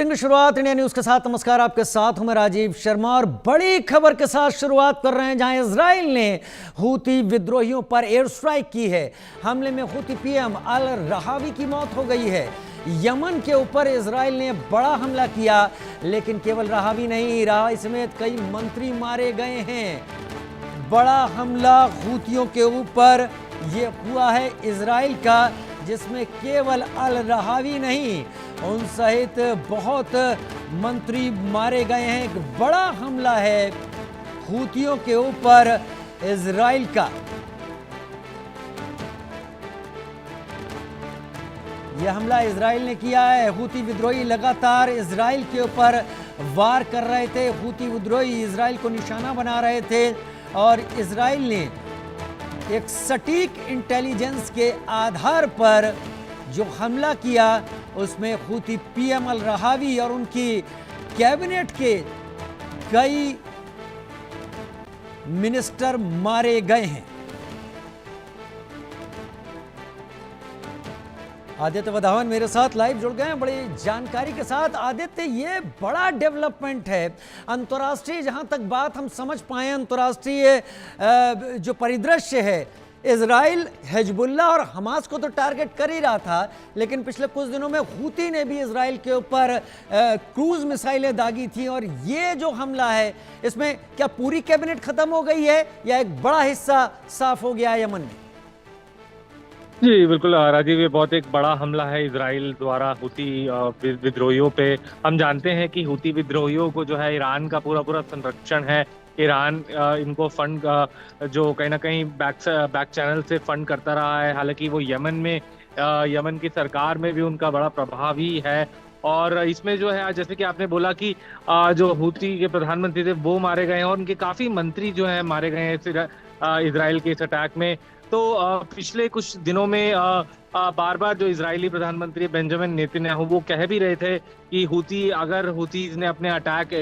शुरुआत India news के साथ। नमस्कार, आपके साथ हूं मैं राजीव शर्मा और बड़ी खबर के साथ शुरुआत कर रहे हैं, जहां इजराइल ने हूती विद्रोहियों पर एयर स्ट्राइक की है। हमले में हूती पीएम अल रहावी की मौत हो गई है। यमन के ऊपर इजराइल ने बड़ा हमला किया, लेकिन केवल रहावी नहीं, रहावी समेत कई मंत्री मारे गए हैं। बड़ा हमला हूतियों के ऊपर ये हुआ है इजराइल का, जिसमें केवल अल रहावी नहीं, उन सहित बहुत मंत्री मारे गए हैं। एक बड़ा हमला है हूतियों के ऊपर इजराइल का। यह हमला इजराइल ने किया है। हूती विद्रोही लगातार इजराइल के ऊपर वार कर रहे थे। हूती विद्रोही इजराइल को निशाना बना रहे थे और इजराइल ने एक सटीक इंटेलिजेंस के आधार पर जो हमला किया, उसमें हूती पीएम अल रहावी और उनकी कैबिनेट के कई मिनिस्टर मारे गए हैं। आदित्य वधावन मेरे साथ लाइव जुड़ गए हैं बड़ी जानकारी के साथ। आदित्य, ये बड़ा डेवलपमेंट है अंतर्राष्ट्रीय, जहां तक बात हम समझ पाए अंतर्राष्ट्रीय जो परिदृश्य है, इजराइल हिजबुल्लाह और हमास को तो टारगेट कर ही रहा था, लेकिन पिछले कुछ दिनों में हूती ने भी इजराइल के ऊपर क्रूज मिसाइलें दागी थी। और ये जो हमला है, इसमें क्या पूरी कैबिनेट खत्म हो गई है या एक बड़ा हिस्सा साफ हो गया है यमन में? जी बिल्कुल राजीव, ये बहुत एक बड़ा हमला है इजराइल द्वारा हूती विद्रोहियों पे। हम जानते हैं कि हूती विद्रोहियों को जो है ईरान का पूरा पूरा संरक्षण है। ईरान इनको फंड जो कहीं ना कहीं बैक चैनल से फंड करता रहा है। हालांकि वो यमन की सरकार में भी उनका बड़ा प्रभाव ही है। और इसमें जो है, जैसे कि आपने बोला कि जो हूती के प्रधानमंत्री थे वो मारे गए हैं और उनके काफी मंत्री जो है मारे गए हैं इजराइल के इस अटैक में। तो पिछले कुछ दिनों में बार बार जो इजरायली प्रधानमंत्री बेंजामिन नेतन्याहू वो कह भी रहे थे कि अगर हूतीज ने अपने अटैक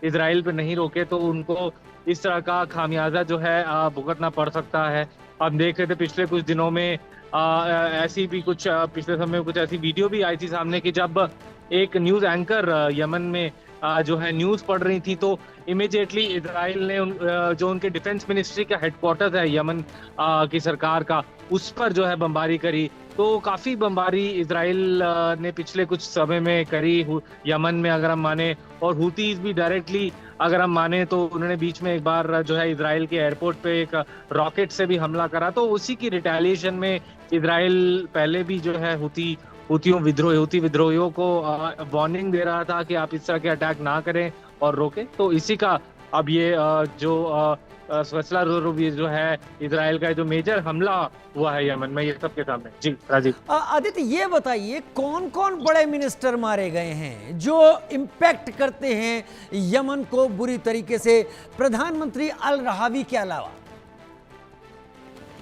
इजराइल पे नहीं रोके तो उनको इस तरह का खामियाजा जो है भुगतना पड़ सकता है। हम देख रहे थे पिछले कुछ दिनों में ऐसी भी कुछ पिछले समय में कुछ ऐसी वीडियो भी आई थी सामने कि जब एक न्यूज एंकर यमन में जो है न्यूज पढ़ रही थी, तो इमीडिएटली इजराइल ने जो उनके डिफेंस मिनिस्ट्री का हेडक्वार्टर्स है यमन की सरकार का, उस पर जो है बमबारी करी। तो काफी बमबारी इजराइल ने पिछले कुछ समय में करी यमन में, अगर हम माने। और हूतीज भी डायरेक्टली अगर हम माने तो उन्होंने बीच में एक बार जो है इजराइल के एयरपोर्ट पे एक रॉकेट से भी हमला करा। तो उसी की रिटेलिएशन में इजराइल पहले भी जो है हूती विद्रोहियों को वार्निंग दे रहा था कि आप इस तरह के अटैक ना करें और रोकें। तो इसी का अब ये जो फैसला जो है इजराइल का जो मेजर हमला हुआ है यमन में, ये सबके सामने। जी राजीव। आदित्य, ये बताइए कौन कौन बड़े मिनिस्टर मारे गए हैं जो इम्पैक्ट करते हैं यमन को बुरी तरीके से, प्रधानमंत्री अल रहावी के अलावा?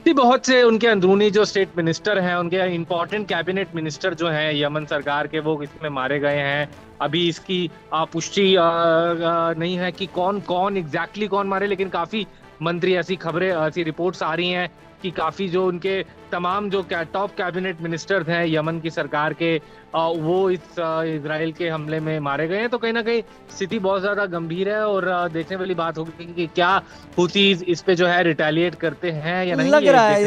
बहुत से उनके अंदरूनी जो स्टेट मिनिस्टर हैं, उनके इंपॉर्टेंट कैबिनेट मिनिस्टर जो हैं यमन सरकार के, वो इसमें मारे गए हैं। अभी इसकी पुष्टि नहीं है कि कौन एग्जैक्टली कौन मारे, लेकिन काफी मंत्री, ऐसी रिपोर्ट्स आ रही हैं कि काफी जो उनके तमाम जो टॉप कैबिनेट मिनिस्टर्स हैं यमन की सरकार के, वो इस इजराइल के हमले में मारे गए हैं। तो कहीं ना कहीं स्थिति बहुत ज्यादा गंभीर है और देखने वाली बात होगी कि क्या हूतीज इस पे जो है रिटेलिएट करते हैं या नहीं। लग रहा है